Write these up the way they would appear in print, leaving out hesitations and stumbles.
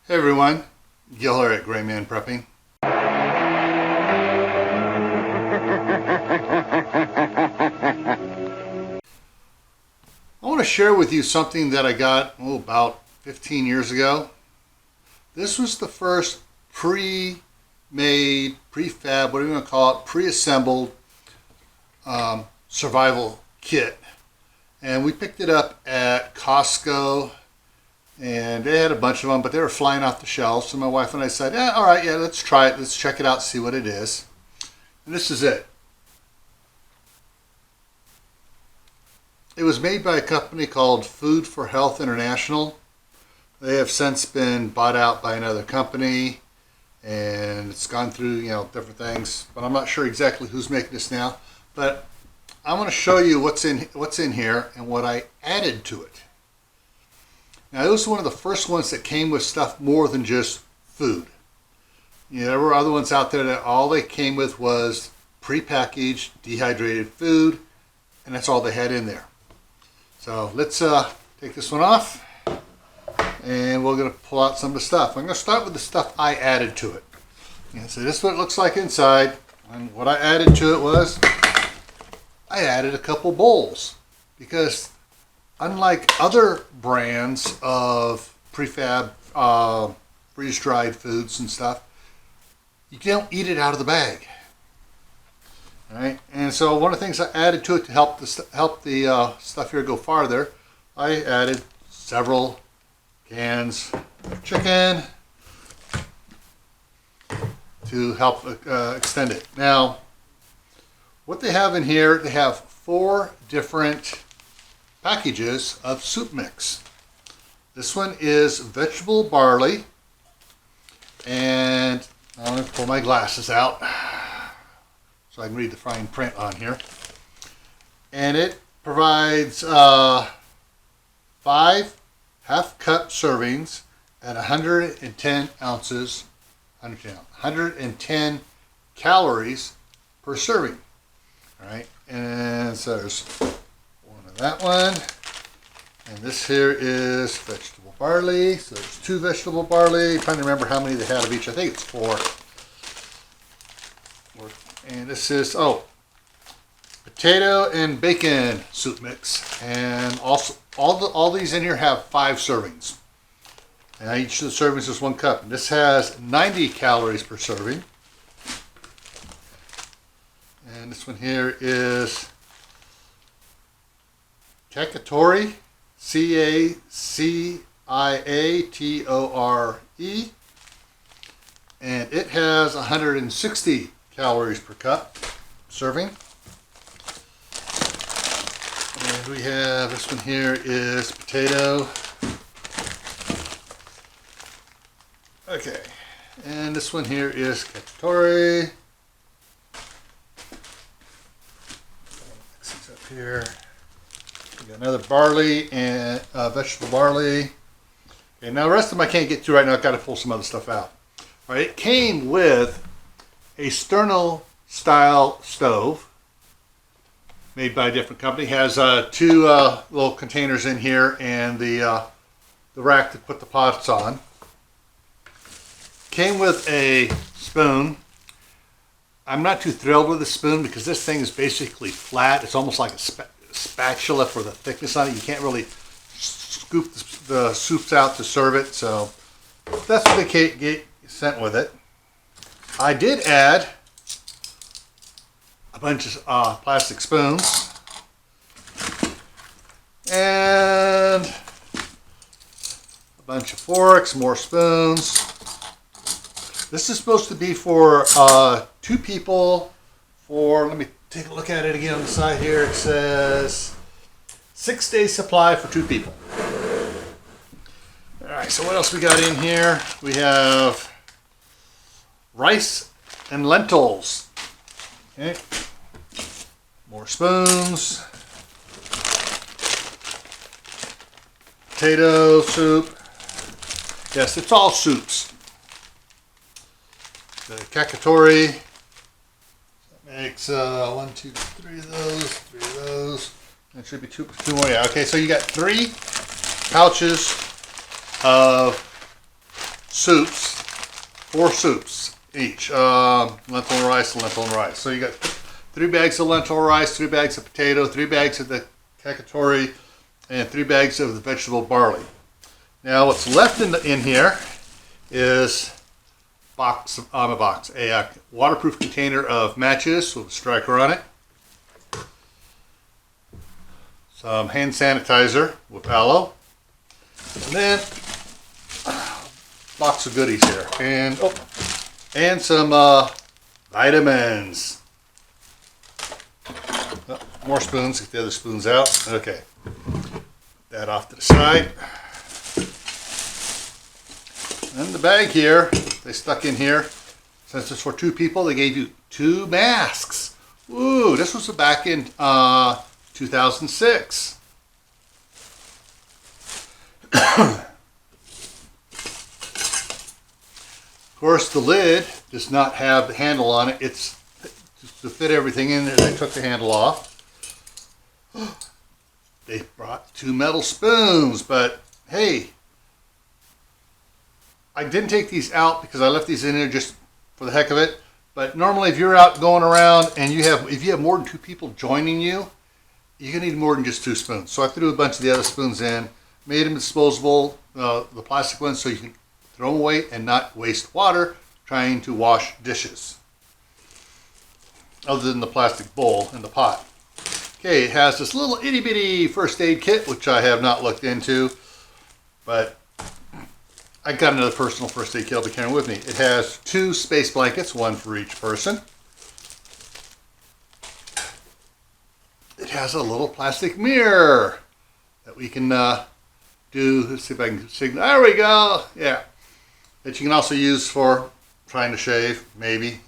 Hey everyone, Gil here at GrayManPrepping. I want to share with you something that I got about 15 years ago. This was the first pre-made, prefab, whatever you want to call it, pre-assembled survival kit. And we picked it up at Costco. And they had a bunch of them, but they were flying off the shelves. So my wife and I said, yeah, all right, yeah, let's try it. Let's check it out, see what it is. And this is it. It was made by a company called Food for Health International. They have since been bought out by another company, and it's gone through, different things. But I'm not sure exactly who's making this now. But I want to show you what's in here and what I added to it. Now, this was one of the first ones that came with stuff more than just food. There were other ones out there that all they came with was prepackaged, dehydrated food, and that's all they had in there. So let's take this one off, and we're going to pull out some of the stuff. I'm going to start with the stuff I added to it. So this is what it looks like inside, and what I added to it was I added a couple bowls, because unlike other brands of prefab, freeze-dried foods and stuff, you don't eat it out of the bag. All right, and so one of the things I added to it to help the stuff here go farther, I added several cans of chicken to help extend it. Now, what they have in here, they have 4 different packages of soup mix. This one is vegetable barley, and I'm going to pull my glasses out so I can read the fine print on here. And it provides 5 half-cup servings at 110 ounces, 110 calories per serving. All right, and so there's that one, and this here is vegetable barley. So there's 2 vegetable barley. I'm trying to remember how many they had of each. I think it's 4. And this is potato and bacon soup mix, and also all these in here have 5 servings. And each of the servings is 1 cup. And this has 90 calories per serving. And this one here is Cacciatore, Cacciatore, and it has 160 calories per cup serving. And we have, this one here is potato. Okay, and this one here is Cacciatore. Mix these up here. We got another barley and vegetable barley. Okay, now the rest of them I can't get to right now. I've got to pull some other stuff out. All right, it came with a Sterno style stove made by a different company. It has 2 little containers in here and the rack to put the pots on. Came with a spoon. I'm not too thrilled with the spoon because this thing is basically flat. It's almost like a spatula for the thickness on it. You can't really scoop the soups out to serve it, so that's what they get sent with it. I did add a bunch of plastic spoons and a bunch of forks, more spoons. This is supposed to be for 2 people for, let me take a look at it again on the side here. It says 6-day supply for 2 people. All right, so what else we got in here? We have rice and lentils. Okay. More spoons. Potato soup. Yes, it's all soups. The Cacciatore makes 1, 2, 3 of those, 3 of those. That should be two more. Yeah. Okay, so you got 3 pouches of soups, 4 soups each. Lentil and rice and lentil and rice. So you got 3 bags of lentil rice, 3 bags of potato, 3 bags of the cacciatore, and 3 bags of the vegetable barley. Now what's left in here is a waterproof container of matches with a striker on it, some hand sanitizer with aloe, and then box of goodies here, and some vitamins. Oh, more spoons. Get the other spoons out. Okay, put that off to the side. And the bag here, they stuck in here. Since it's for 2 people, they gave you 2 masks. Ooh, this was back in 2006. Of course, the lid does not have the handle on it. It's to fit everything in there. They took the handle off. They brought 2 metal spoons, but hey, I didn't take these out because I left these in there just for the heck of it. But normally, if you're out going around and if you have more than 2 people joining you, you're gonna need more than just 2 spoons. So I threw a bunch of the other spoons in, made them disposable, the plastic ones, so you can throw them away and not waste water trying to wash dishes, other than the plastic bowl and the pot. Okay, it has this little itty bitty first aid kit, which I have not looked into, but I got another personal first aid kit I'll be carrying with me. It has 2 space blankets, 1 for each person. It has a little plastic mirror that we can do. Let's see if I can signal. There we go. Yeah. That you can also use for trying to shave, maybe.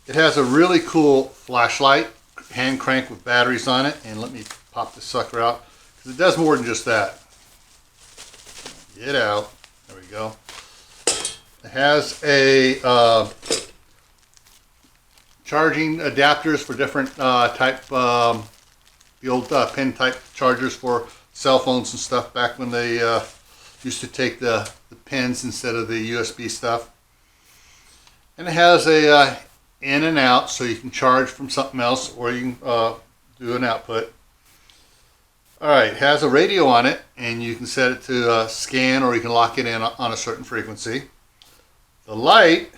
It has a really cool flashlight, hand crank with batteries on it. And let me pop this sucker out, because it does more than just that. Get out. There we go. It has a charging adapters for different type, the old pin type chargers for cell phones and stuff back when they used to take the pins instead of the USB stuff. And it has a in and out, so you can charge from something else, or you can do an output. Alright, it has a radio on it, and you can set it to scan, or you can lock it in on a certain frequency. The light,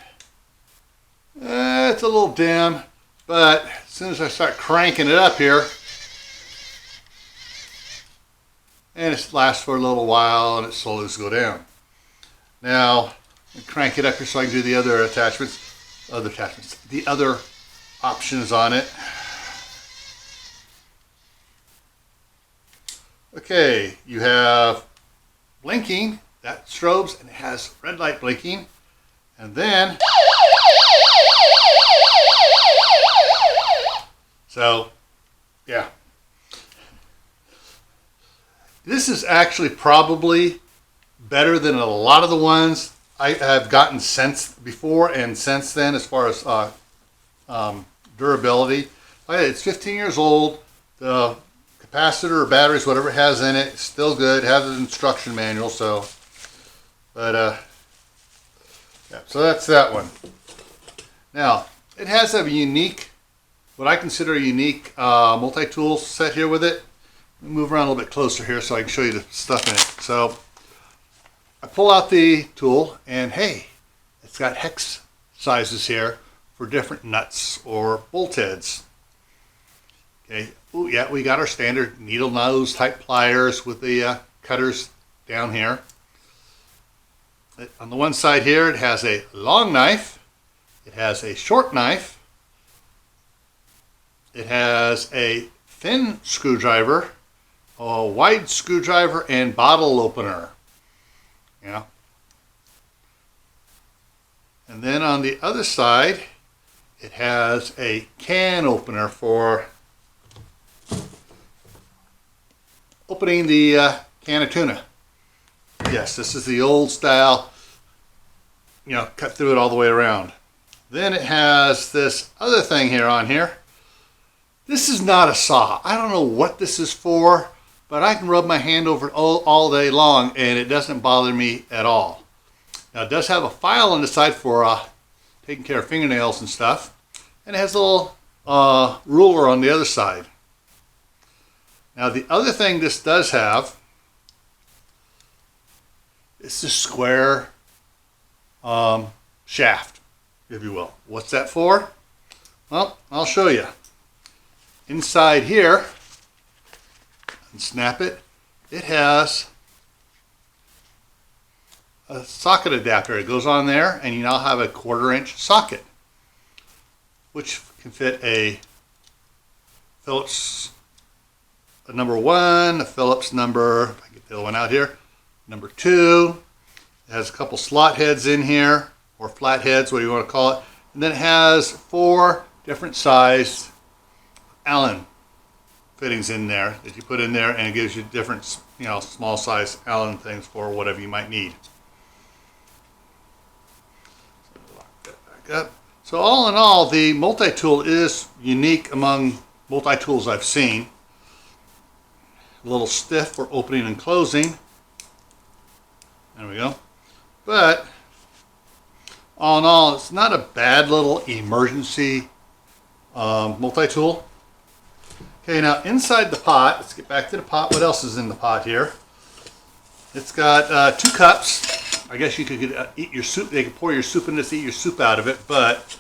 it's a little dim, but as soon as I start cranking it up here, and it lasts for a little while, and it slowly does go down. Now, I crank it up here so I can do the other the other options on it. Okay, you have blinking, that strobes, and it has red light blinking. And then, so, yeah. This is actually probably better than a lot of the ones I have gotten since before and since then, as far as durability. It's 15 years old. The capacitor or batteries, whatever it has in it, is still good. It has an instruction manual, so. But yeah, so that's that one. Now, it has a unique, what I consider a unique multi-tool set here with it. Let me move around a little bit closer here so I can show you the stuff in it. So, I pull out the tool, and hey, it's got hex sizes here for different nuts or bolt heads. Okay, oh yeah, we got our standard needle nose type pliers with the cutters down here. On the one side here, it has a long knife, it has a short knife, it has a thin screwdriver, a wide screwdriver, and bottle opener. Yeah. And then on the other side, it has a can opener for opening the can of tuna. Yes, this is the old style, you know, cut through it all the way around. Then it has this other thing here on here. This is not a saw. I don't know what this is for, but I can rub my hand over it all day long and it doesn't bother me at all. Now it does have a file on the side for taking care of fingernails and stuff, and it has a little ruler on the other side. Now the other thing this does have is the square shaft, if you will. What's that for? Well, I'll show you. Inside here, and snap it, it has a socket adapter. It goes on there and you now have a 1/4 inch socket, which can fit a Phillips number 1, a Phillips number, if I can get the other one out here, number 2. It has a couple slot heads in here, or flat heads, what do you want to call it. And then it has 4 different sized Allen fittings in there that you put in there, and it gives you different, small size Allen things for whatever you might need. Lock that back up. So all in all, the multi-tool is unique among multi-tools I've seen. A little stiff for opening and closing. There we go. But all in all, it's not a bad little emergency multi-tool. Okay, now inside the pot, let's get back to the pot. What else is in the pot here? It's got 2 cups. I guess you could eat your soup. They could pour your soup in this, eat your soup out of it, but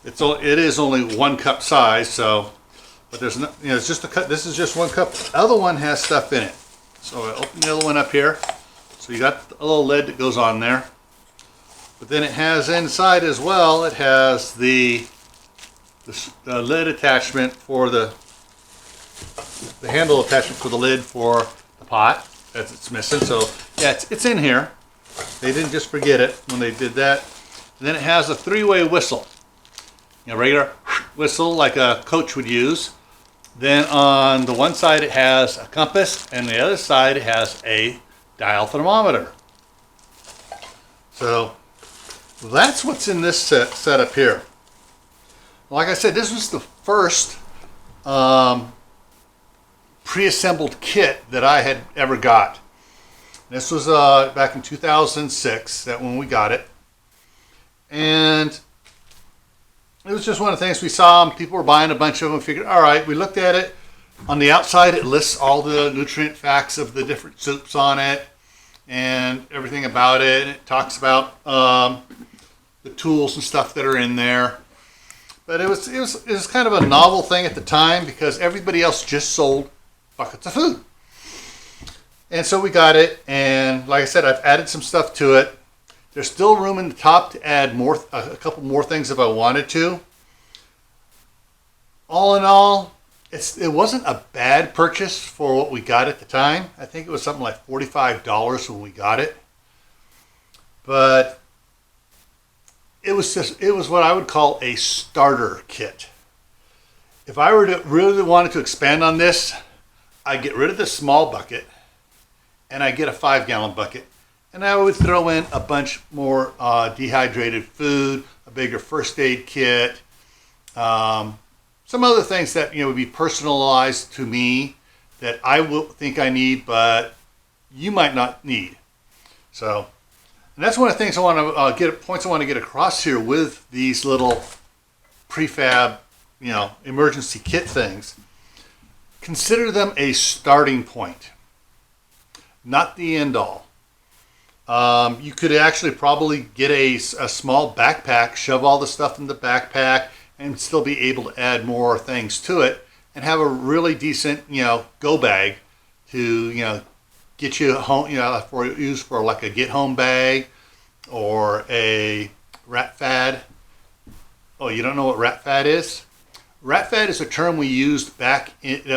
it is only 1 cup size. So, but there's no, it's just a cup. This is just 1 cup. The other one has stuff in it. So I open the other one up here. So you got a little lid that goes on there. But then it has inside as well. It has the lid attachment for the handle attachment for the lid for the pot that it's missing. So yeah, it's in here. They didn't just forget it when they did that. And then it has a 3-way whistle, regular whistle like a coach would use. Then on the one side it has a compass, and the other side it has a dial thermometer. So that's what's in this setup here. Like I said, this was the first pre-assembled kit that I had ever got. This was back in 2006 that when we got it, and it was just one of the things we saw. People were buying a bunch of them. We figured, all right, we looked at it. On the outside, it lists all the nutrient facts of the different soups on it and everything about it. And it talks about the tools and stuff that are in there. But it was kind of a novel thing at the time because everybody else just sold buckets of food. And so we got it, and like I said, I've added some stuff to it. There's still room in the top to add a couple more things if I wanted to. All in all, it wasn't a bad purchase for what we got at the time. I think it was something like $45 when we got it. But it was what I would call a starter kit. If I were to really wanted to expand on this, I'd get rid of the small bucket and I'd get a 5-gallon bucket. And I would throw in a bunch more dehydrated food, a bigger first aid kit, some other things that would be personalized to me that I will think I need, but you might not need. So, and that's one of the things I want to points I want to get across here with these little prefab, emergency kit things. Consider them a starting point, not the end all. You could actually probably get a small backpack, shove all the stuff in the backpack, and still be able to add more things to it, and have a really decent, go bag to, get you home, for use for like a get home bag or a rat fad. Oh, you don't know what rat fad is? Rat fad is a term that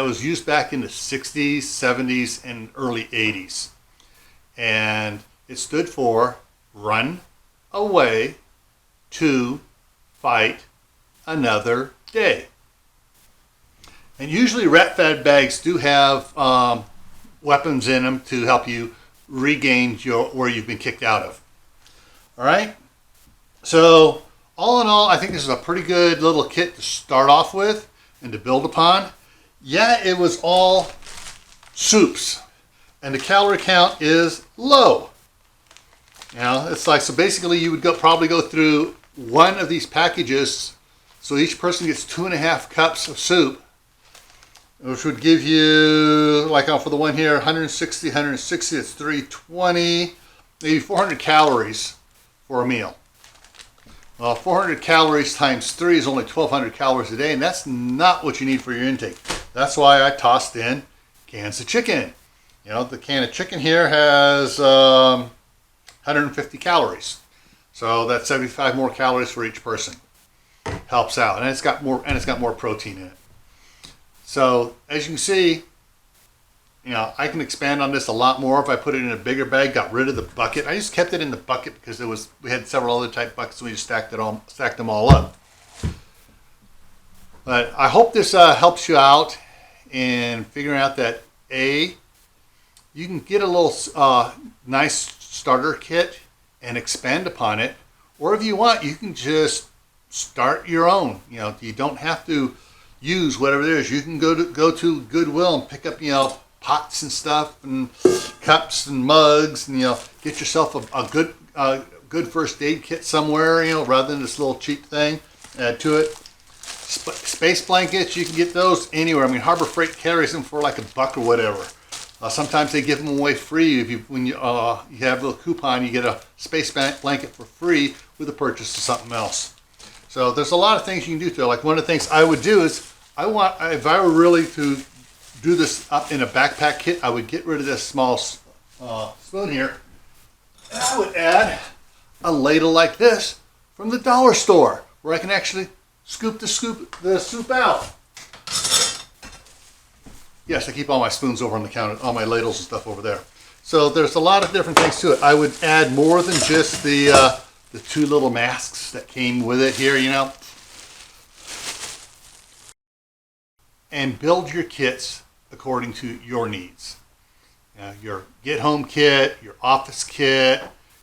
was used back in the 60s, 70s, and early 80s. And it stood for run away to fight another day. And usually rat fad bags do have weapons in them to help you regain where you've been kicked out of. All right? So all in all, I think this is a pretty good little kit to start off with and to build upon. Yeah, it was all soups, and the calorie count is low. You know, it's like, so basically you would probably go through one of these packages, so each person gets 2.5 cups of soup, which would give you, like for the one here, 160, it's 320, maybe 400 calories for a meal. 400 calories times 3 is only 1,200 calories a day, and that's not what you need for your intake. That's why I tossed in cans of chicken. You know, the can of chicken here has 150 calories. So that's 75 more calories for each person. Helps out, and it's got more protein in it. So as you can see, you know, I can expand on this a lot more if I put it in a bigger bag. Got rid of the bucket. I just kept it in the bucket because we had several other type buckets, so we just stacked them all up. But I hope this helps you out in figuring out that you can get a little nice starter kit and expand upon it, or if you want, you can just start your own. You know, you don't have to use whatever it is. You can go to Goodwill and pick up, you know, pots and stuff and cups and mugs, and, you know, get yourself a good first aid kit somewhere, you know, rather than this little cheap thing. Add to it. Space blankets, you can get those anywhere. I mean, Harbor Freight carries them for like $1 or whatever. Sometimes they give them away free. When you have a little coupon, you get a space blanket for free with the purchase of something else. So there's a lot of things you can do to it. Like, one of the things I would do is, if I were really to do this up in a backpack kit, I would get rid of this small spoon here, and I would add a ladle like this from the dollar store, where I can actually scoop the soup out. Yes, I keep all my spoons over on the counter, all my ladles and stuff over there. So there's a lot of different things to it. I would add more than just the 2 little masks that came with it here, you know. And build your kits according to your needs. Your get home kit, your office kit,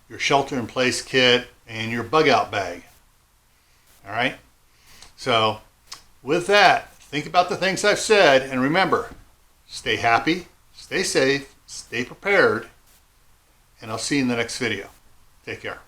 your shelter in place kit, and your bug out bag. All right. So with that, think about the things I've said, and remember, stay happy, stay safe, stay prepared, and I'll see you in the next video. Take care.